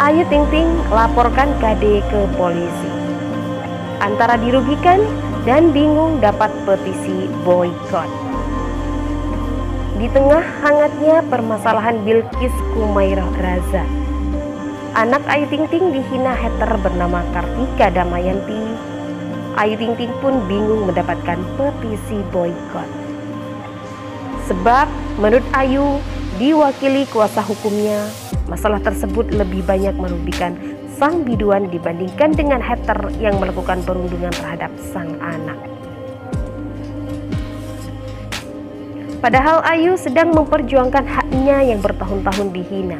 Ayu Ting Ting laporkan KD ke polisi. Antara dirugikan dan bingung dapat petisi boykot. Di tengah hangatnya permasalahan Bilqis Kumairah Raza, anak Ayu Ting Ting dihina hater bernama Kartika Damayanti. Ayu Ting Ting pun bingung mendapatkan petisi boykot. Sebab menurut Ayu, diwakili kuasa hukumnya, masalah tersebut lebih banyak merugikan sang biduan dibandingkan dengan hater yang melakukan perundungan terhadap sang anak. Padahal Ayu sedang memperjuangkan haknya yang bertahun-tahun dihina.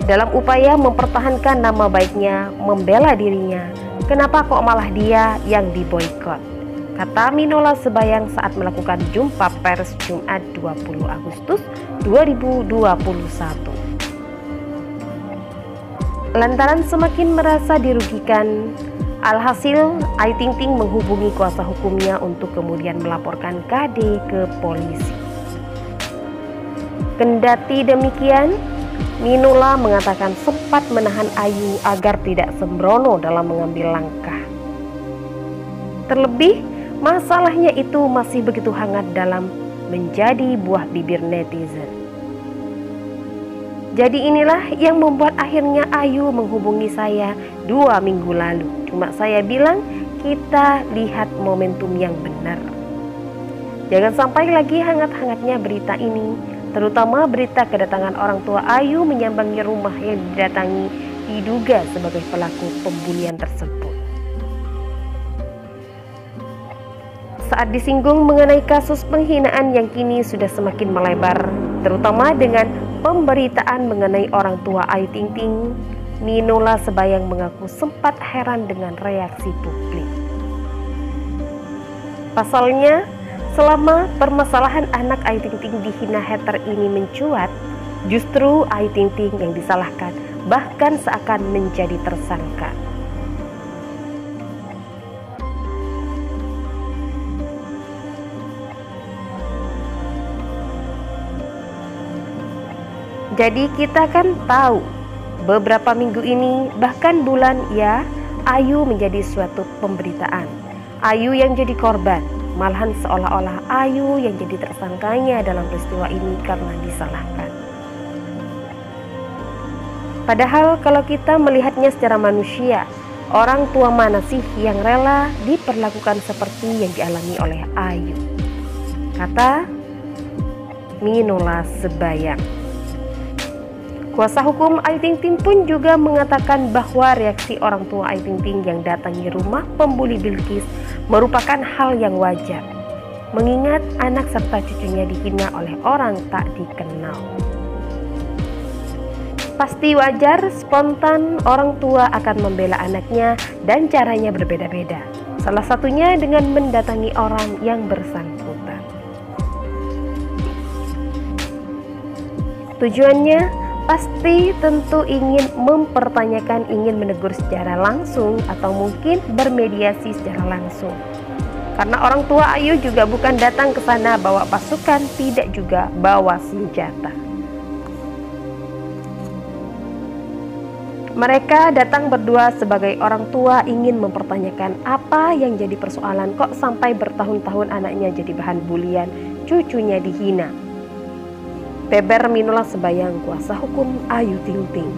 Dalam upaya mempertahankan nama baiknya, membela dirinya, kenapa kok malah dia yang diboykot? Kata Minola Sebayang saat melakukan jumpa pers Jumat 20 Agustus 2021. Lantaran semakin merasa dirugikan, alhasil Ayu Ting Ting menghubungi kuasa hukumnya untuk kemudian melaporkan KD ke polisi. Kendati demikian, Minola mengatakan sempat menahan Ayu agar tidak sembrono dalam mengambil langkah. Terlebih, masalahnya itu masih begitu hangat dalam menjadi buah bibir netizen. Jadi inilah yang membuat akhirnya Ayu menghubungi saya 2 minggu lalu. Cuma saya bilang, kita lihat momentum yang benar. Jangan sampai lagi hangat-hangatnya berita ini, terutama berita kedatangan orang tua Ayu menyambangi rumah yang didatangi diduga sebagai pelaku pembulian tersebut. Saat disinggung mengenai kasus penghinaan yang kini sudah semakin melebar, terutama dengan pemberitaan mengenai orang tua Ayu Ting Ting, Minola Sebayang mengaku sempat heran dengan reaksi publik. Pasalnya, selama permasalahan anak Ayu Ting Ting dihina hater ini mencuat, justru Ayu Ting Ting yang disalahkan, bahkan seakan menjadi tersangka. Jadi kita kan tahu beberapa minggu ini, bahkan bulan ya, Ayu menjadi suatu pemberitaan. Ayu yang jadi korban, malahan seolah-olah Ayu yang jadi tersangkanya dalam peristiwa ini karena disalahkan. Padahal kalau kita melihatnya secara manusia, orang tua mana sih yang rela diperlakukan seperti yang dialami oleh Ayu? Kata Minola Sebayang. Kuasa hukum Ayu Ting Ting pun juga mengatakan bahwa reaksi orang tua Ayu Ting Ting yang datangi rumah pembuli Bilqis merupakan hal yang wajar, mengingat anak serta cucunya dihina oleh orang tak dikenal. Pasti wajar, spontan orang tua akan membela anaknya dan caranya berbeda-beda. Salah satunya dengan mendatangi orang yang bersangkutan. Tujuannya pasti tentu ingin mempertanyakan, ingin menegur secara langsung atau mungkin bermediasi secara langsung. Karena orang tua Ayu juga bukan datang ke sana bawa pasukan, tidak juga bawa senjata. Mereka datang berdua sebagai orang tua ingin mempertanyakan apa yang jadi persoalan kok sampai bertahun-tahun anaknya jadi bahan bulian, cucunya dihina. Beber Minola Sebayang, kuasa hukum Ayu Ting Ting.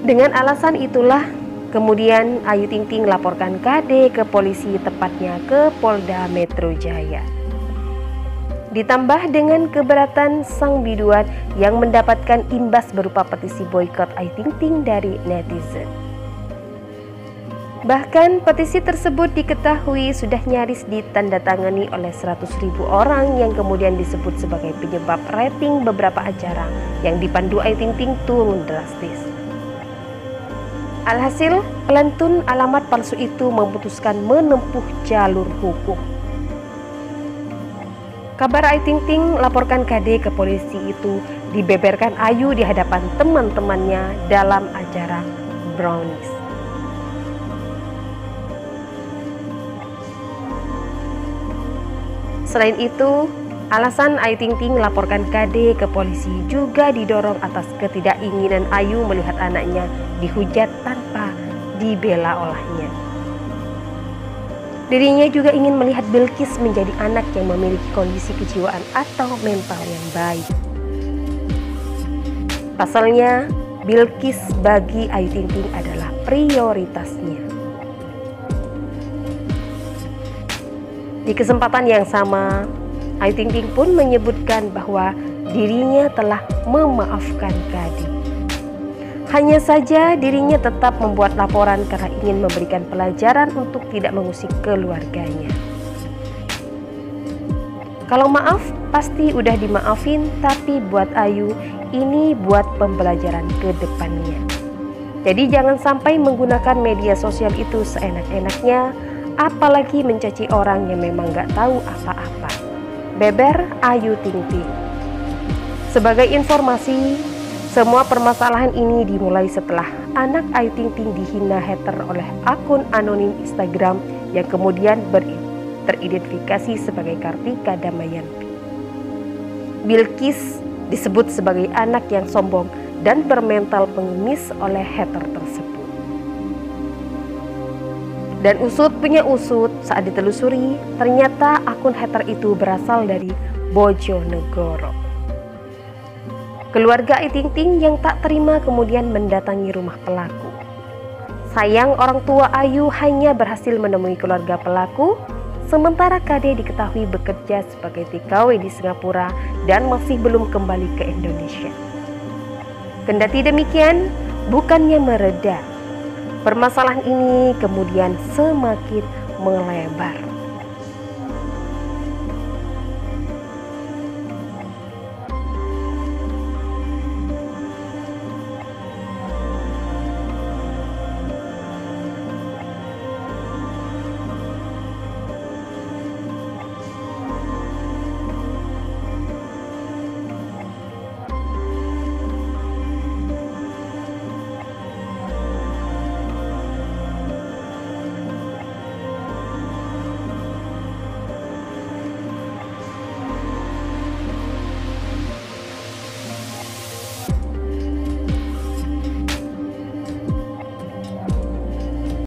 Dengan alasan itulah, kemudian Ayu Ting Ting laporkan KD ke polisi, tepatnya ke Polda Metro Jaya. Ditambah dengan keberatan sang biduan yang mendapatkan imbas berupa petisi boykot Ayu Ting Ting dari netizen. Bahkan petisi tersebut diketahui sudah nyaris ditandatangani oleh 100.000 orang yang kemudian disebut sebagai penyebab rating beberapa acara yang dipandu Ayu Ting Ting turun drastis. Alhasil, pelantun alamat palsu itu memutuskan menempuh jalur hukum. Kabar Ayu Ting Ting laporkan KD ke polisi itu dibeberkan Ayu di hadapan teman-temannya dalam acara Brownies. Selain itu, Alasan Ayu Ting Ting melaporkan KD ke polisi juga didorong atas ketidakinginan Ayu melihat anaknya dihujat tanpa dibela olehnya. Dirinya juga ingin melihat Bilqis menjadi anak yang memiliki kondisi kejiwaan atau mental yang baik. Pasalnya, Bilqis bagi Ayu Ting Ting adalah prioritasnya. Di kesempatan yang sama, Ayu Ting Ting pun menyebutkan bahwa dirinya telah memaafkan KD. Hanya saja dirinya tetap membuat laporan karena ingin memberikan pelajaran untuk tidak mengusik keluarganya. Kalau maaf pasti udah dimaafin, tapi buat Ayu ini buat pembelajaran ke depannya. Jadi jangan sampai menggunakan media sosial itu seenak-enaknya, apalagi mencaci orang yang memang gak tahu apa-apa. Beber Ayu Ting Ting. Sebagai informasi, semua permasalahan ini dimulai setelah anak Ayu Ting Ting dihina hater oleh akun anonim Instagram yang kemudian teridentifikasi sebagai Kartika Damayanti. Bilqis disebut sebagai anak yang sombong dan bermental pengemis oleh hater tersebut. Dan usut punya usut, saat ditelusuri, ternyata akun hater itu berasal dari Bojonegoro. Keluarga Ayu Ting Ting yang tak terima kemudian mendatangi rumah pelaku. Sayang orang tua Ayu hanya berhasil menemui keluarga pelaku, sementara KD diketahui bekerja sebagai TKW di Singapura dan masih belum kembali ke Indonesia. Kendati demikian, bukannya mereda, permasalahan ini kemudian semakin melebar.